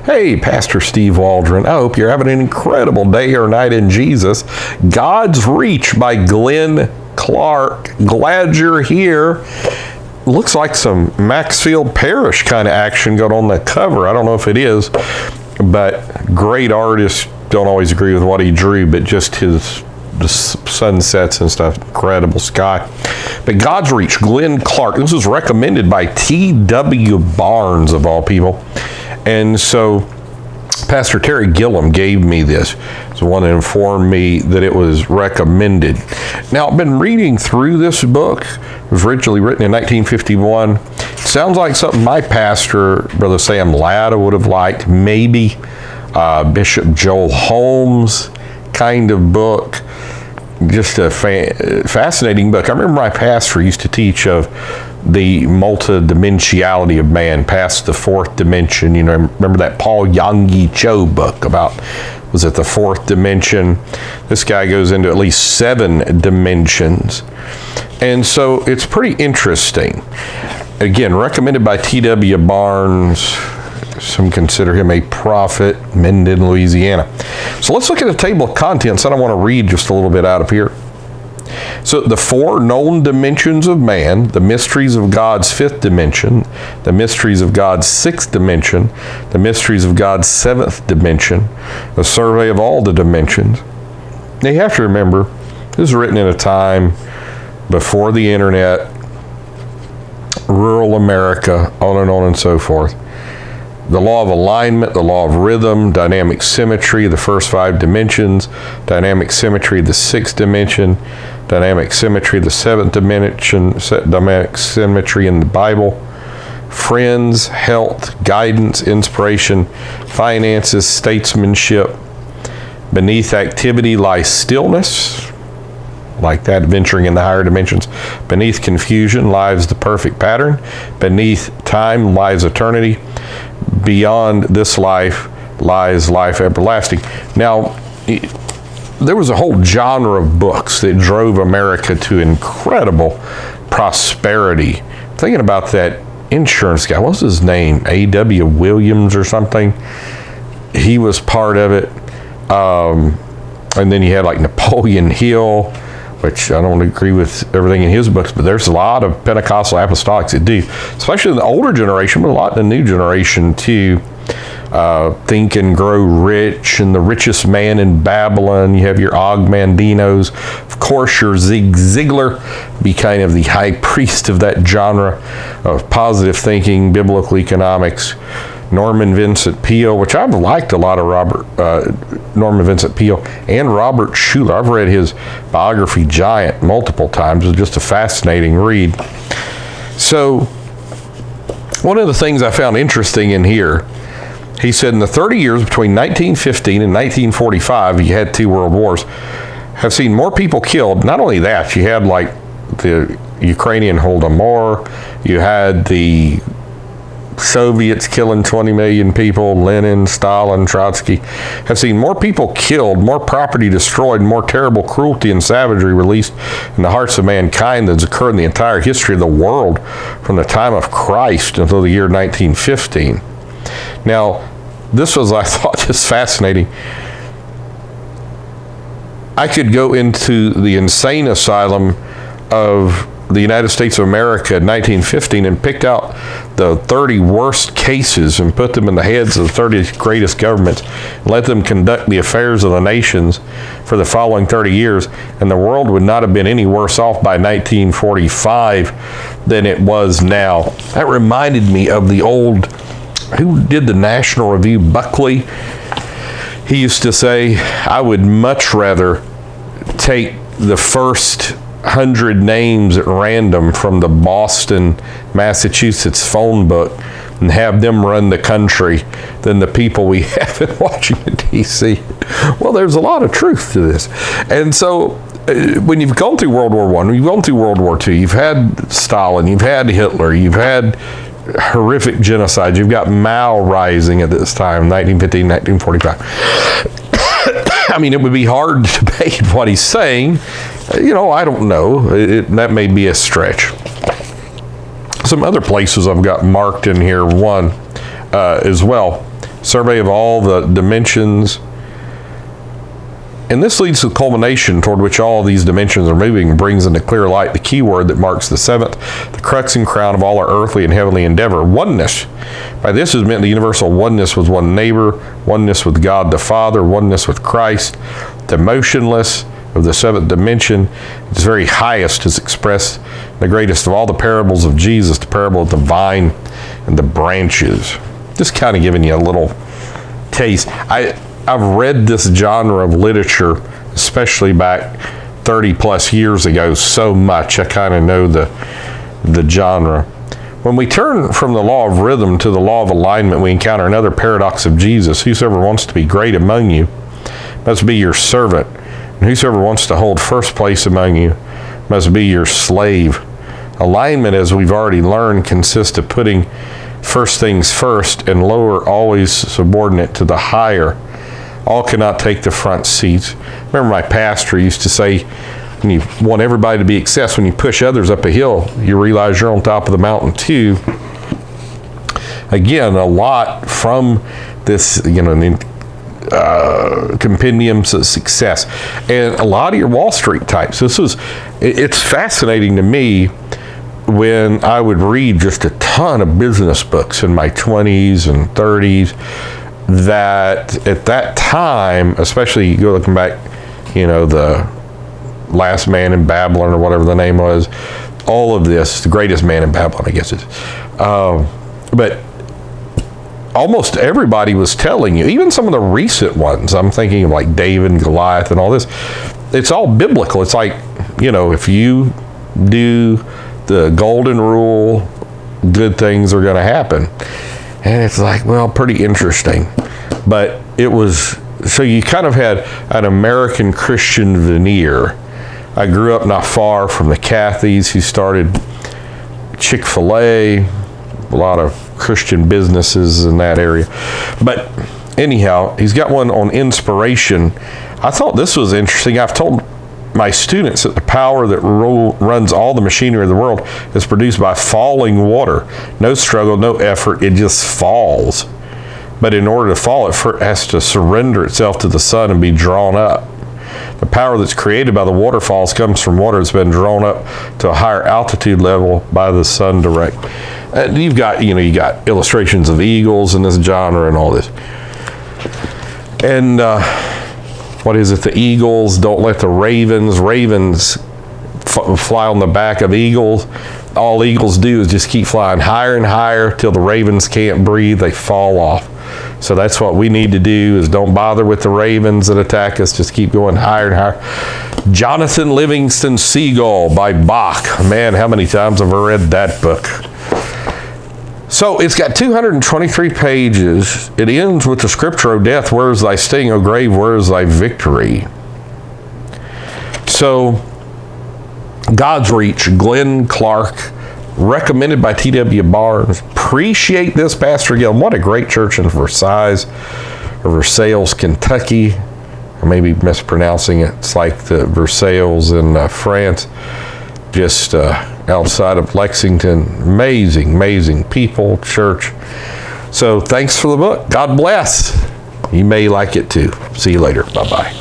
Hey, Pastor Steve Waldron. I hope you're having an incredible day or night in Jesus. God's Reach by Glen Clark. Glad you're here. Looks like some Maxfield Parrish kind of action going on the cover. I don't know if it is, but great artist. Don't always agree with what he drew, but just his the sunsets and stuff, incredible sky. But God's Reach, Glen Clark. This was recommended by T.W. Barnes, of all people. And so Pastor Terry Gillum gave me this. He's the one that informed me that it was recommended. Now, I've been reading through this book. It was originally written in 1951. It sounds like something my pastor, Brother Sam Latta, would have liked. Maybe Bishop Joel Holmes kind of book. Just a fascinating book. I remember my pastor used to teach of the multidimensionality of man, past the fourth dimension. You know, remember that Paul Yonggi Cho book about, was it the fourth dimension? This guy goes into at least 7 dimensions. And so it's pretty interesting. Again, recommended by T.W. Barnes. Some consider him a prophet, Mendon, Louisiana. So let's look at the table of contents. I don't want to read just a little bit out of here. So the 4 known dimensions of man, the mysteries of God's 5th dimension, the mysteries of God's 6th dimension, the mysteries of God's 7th dimension, a survey of all the dimensions. Now you have to remember, this was written in a time before the internet, rural America, on and so forth. The law of alignment, the law of rhythm, dynamic symmetry, the first 5 dimensions, dynamic symmetry, the 6th dimension, dynamic symmetry, the 7th dimension, dynamic symmetry in the Bible, friends, health, guidance, inspiration, finances, statesmanship. Beneath activity lies stillness, like that, venturing in the higher dimensions. Beneath confusion lies the perfect pattern. Beneath time lies eternity. Beyond this life lies life everlasting. Now, there was a whole genre of books that drove America to incredible prosperity. Thinking about that insurance guy, what's his name? A.W. Williams or something? He was part of it. And then you had like Napoleon Hill, which I don't agree with everything in his books, but there's a lot of Pentecostal apostolics that do, especially in the older generation, but a lot in the new generation too. Think and Grow Rich, and The Richest Man in Babylon. You have your Og Mandinos. Of course, your Zig Ziglar be kind of the high priest of that genre of positive thinking, biblical economics. Norman Vincent Peale, which I've liked a lot of Norman Vincent Peale, and Robert Schuller. I've read his biography, Giant, multiple times. It's just a fascinating read. So, one of the things I found interesting in here, he said in the 30 years between 1915 and 1945, you had 2 world wars, have seen more people killed. Not only that, you had like the Ukrainian Holodomor, you had the Soviets killing 20 million people, Lenin, Stalin, Trotsky, have seen more people killed, more property destroyed, more terrible cruelty and savagery released in the hearts of mankind than has occurred in the entire history of the world from the time of Christ until the year 1915. Now, this was, I thought, just fascinating. I could go into the insane asylum of the United States of America in 1915 and picked out the 30 worst cases and put them in the heads of the 30 greatest governments and let them conduct the affairs of the nations for the following 30 years, and the world would not have been any worse off by 1945 than it was now. That reminded me of the old, who did the National Review, Buckley. He used to say, I would much rather take the first 100 names at random from the Boston, Massachusetts phone book and have them run the country than the people we have in Washington, D.C. Well, there's a lot of truth to this. And so when you've gone through World War I, you've gone through World War II, you've had Stalin, you've had Hitler, you've had horrific genocide, you've got Mao rising at this time, 1915, 1945. I mean, it would be hard to debate what he's saying. You know, I don't know. That may be a stretch. Some other places I've got marked in here, one as well. survey of all the dimensions. And this leads to the culmination toward which all of these dimensions are moving and brings into clear light the key word that marks the seventh, the crux and crown of all our earthly and heavenly endeavor, oneness. By this is meant the universal oneness with one neighbor, oneness with God the Father, oneness with Christ. The motionless of the seventh dimension, its very highest, is expressed in the greatest of all the parables of Jesus, the parable of the vine and the branches. Just kind of giving you a little taste. I've read this genre of literature, especially back 30 plus years ago, so much. I kind of know the genre. When we turn from the law of rhythm to the law of alignment, we encounter another paradox of Jesus. Whosoever wants to be great among you must be your servant, and whosoever wants to hold first place among you must be your slave. Alignment, as we've already learned, consists of putting first things first and lower always subordinate to the higher. All cannot take the front seats. Remember, my pastor used to say, when you want everybody to be accessible, when you push others up a hill, you realize you're on top of the mountain too. Again, a lot from this, compendiums of success, and a lot of your Wall Street types. It's fascinating to me when I would read just a ton of business books in my 20s and 30s. That at that time, especially you go looking back, the Last Man in Babylon or whatever the name was, all of this, the Greatest Man in Babylon, I guess but almost everybody was telling you, even some of the recent ones, I'm thinking of like David and Goliath and all this, it's all biblical. It's like, if you do the golden rule, good things are going to happen. And it's like, well, pretty interesting. But it was, so you kind of had an American Christian veneer. I grew up not far from the Cathys, who started Chick-fil-A, a lot of Christian businesses in that area. But anyhow, he's got one on inspiration. I thought this was interesting. I've told my students that the power that runs all the machinery of the world is produced by falling water. No struggle, no effort, it just falls. But in order to fall, it has to surrender itself to the sun and be drawn up. The power that's created by the waterfalls comes from water that's been drawn up to a higher altitude level by the sun direct. You've got, you got illustrations of eagles in this genre and all this. And what is it? The eagles, don't let the ravens fly on the back of eagles. All eagles do is just keep flying higher and higher till the ravens can't breathe, they fall off. So that's what we need to do, is don't bother with the ravens that attack us, just keep going higher and higher. Jonathan Livingston Seagull by Bach. Man, how many times have I read that book? So it's got 223 pages. It ends with the scripture, O death, where is thy sting? O grave, where is thy victory? So God's Reach, Glen Clark, recommended by T.W. Barnes. Appreciate this, Pastor Glen. What a great church in Versailles, Kentucky. I may be mispronouncing it. It's like the Versailles in France, just outside of Lexington. Amazing people, church. So thanks for the book. God bless. You may like it too. See you later. Bye-bye.